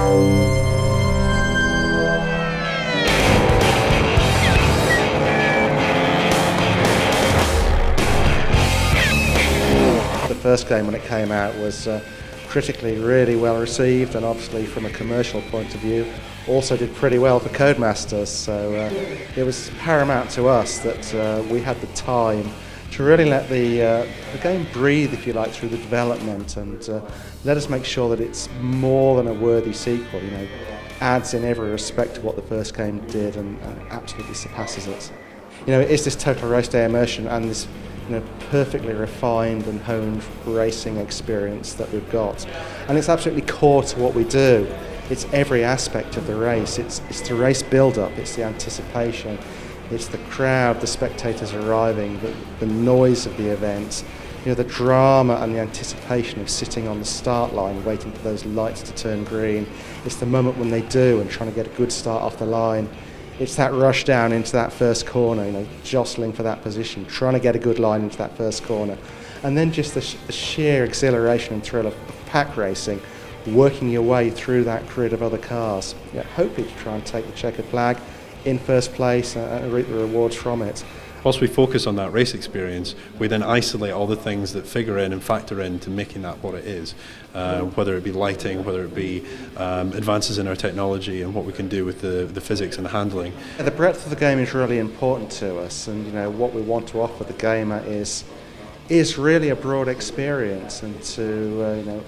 The first game when it came out was critically really well received, and obviously from a commercial point of view also did pretty well for Codemasters, so it was paramount to us that we had the time to really let the game breathe, if you like, through the development, and let us make sure that it's more than a worthy sequel, you know, adds in every respect to what the first game did and absolutely surpasses it. You know, it is this total race day immersion and this, you know, perfectly refined and honed racing experience that we've got, and it's absolutely core to what we do. It's every aspect of the race. It's the race build-up, it's the anticipation, it's the crowd, the spectators arriving, the noise of the event, you know, the drama and the anticipation of sitting on the start line waiting for those lights to turn green. It's the moment when they do and trying to get a good start off the line. It's that rush down into that first corner, you know, jostling for that position, trying to get a good line into that first corner. And then just the sheer exhilaration and thrill of pack racing, working your way through that grid of other cars, you know, hoping to try and take the checkered flag in first place and reap the rewards from it. Whilst we focus on that race experience, we then isolate all the things that figure in and factor into making that what it is, whether it be lighting, whether it be advances in our technology and what we can do with the physics and the handling. The breadth of the game is really important to us, and you know what we want to offer the gamer is really a broad experience, and to you know,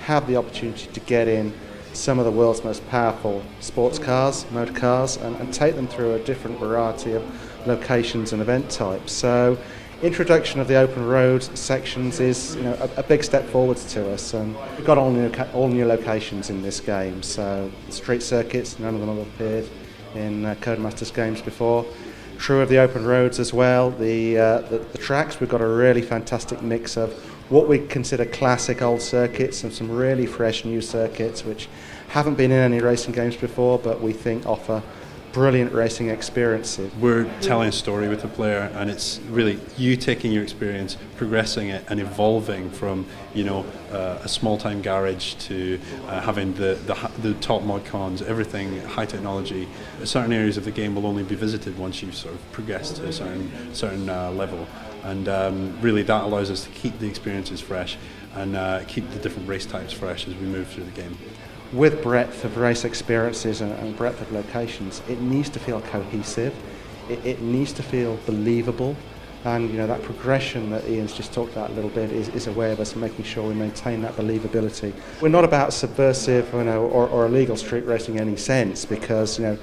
have the opportunity to get in some of the world's most powerful sports cars, motor cars, and take them through a different variety of locations and event types. So introduction of the open road sections is, you know, a big step forwards to us, and we've got all new locations in this game. So street circuits, none of them have appeared in Codemasters games before. True of the open roads as well. The tracks, we've got a really fantastic mix of what we consider classic old circuits and some really fresh new circuits which haven't been in any racing games before, but we think offer brilliant racing experiences. We're telling a story with the player, and it's really you taking your experience, progressing it and evolving from, you know, a small time garage to having the top mod cons, everything high technology. Certain areas of the game will only be visited once you've sort of progressed to a certain level, and really that allows us to keep the experiences fresh and keep the different race types fresh as we move through the game. With breadth of race experiences and breadth of locations, it needs to feel cohesive, it needs to feel believable, and you know, that progression that Ian's just talked about a little bit is a way of us making sure we maintain that believability. We're not about subversive, you know, or illegal street racing in any sense, because you know,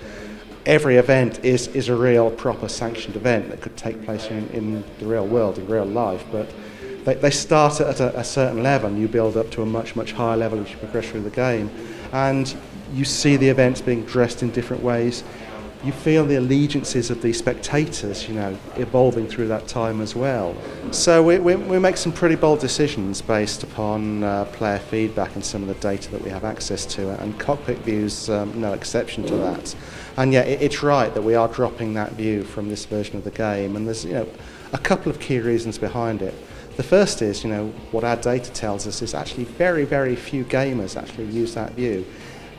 every event is a real proper sanctioned event that could take place in the real world, in real life, but they start at a certain level and you build up to a much higher level as you progress through the game, and you see the events being dressed in different ways. You feel the allegiances of the spectators, you know, evolving through that time as well. So we make some pretty bold decisions based upon player feedback and some of the data that we have access to, and cockpit view's no exception to that. And yeah, it's right that we are dropping that view from this version of the game, and there's, you know, a couple of key reasons behind it. The first is, you know, what our data tells us is actually very few gamers actually use that view.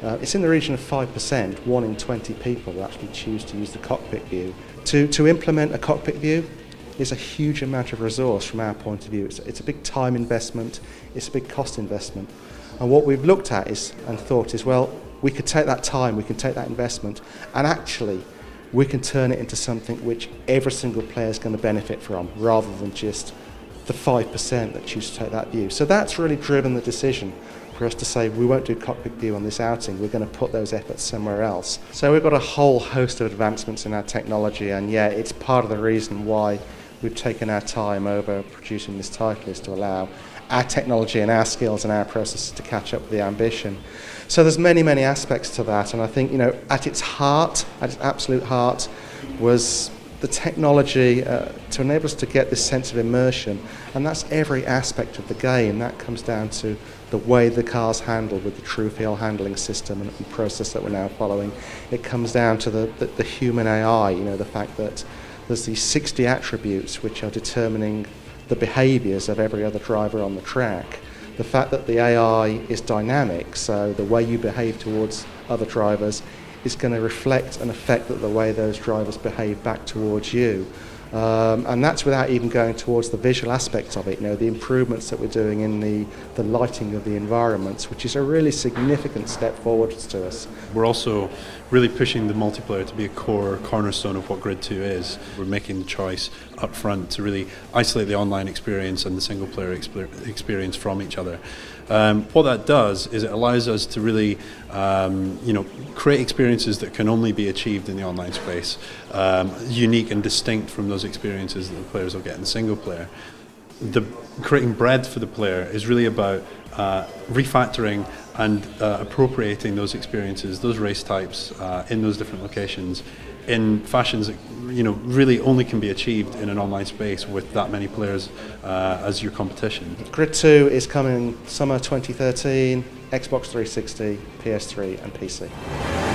It's in the region of 5%, 1 in 20 people will actually choose to use the cockpit view. To implement a cockpit view is a huge amount of resource from our point of view. It's a big time investment, it's a big cost investment. And what we've looked at and thought is, well, we could take that time, we can take that investment, and actually we can turn it into something which every single player is going to benefit from, rather than just the 5% that choose to take that view. So that's really driven the decision for us to say we won't do cockpit view on this outing, we're going to put those efforts somewhere else. So we've got a whole host of advancements in our technology, and yeah, it's part of the reason why we've taken our time over producing this title, is to allow our technology and our skills and our processes to catch up with the ambition. So there's many aspects to that, and I think, you know, at its heart, at its absolute heart, was the technology to enable us to get this sense of immersion, and that's every aspect of the game. That comes down to the way the car's handled with the true field handling system and process that we're now following. It comes down to the human AI, you know, the fact that there's these 60 attributes which are determining the behaviours of every other driver on the track. the fact that the AI is dynamic, so the way you behave towards other drivers is going to reflect and affect the way those drivers behave back towards you. And that's without even going towards the visual aspect of it, the improvements that we're doing in the lighting of the environments, which is a really significant step forwards to us. We're also really pushing the multiplayer to be a core cornerstone of what Grid 2 is. We're making the choice up front to really isolate the online experience and the single player experience from each other. What that does is it allows us to really create experiences that can only be achieved in the online space, unique and distinct from those experiences that the players will get in the single player. Creating breadth for the player is really about refactoring and appropriating those experiences, those race types in those different locations in fashions that really only can be achieved in an online space with that many players as your competition. Grid 2 is coming summer 2013, Xbox 360, PS3 and PC.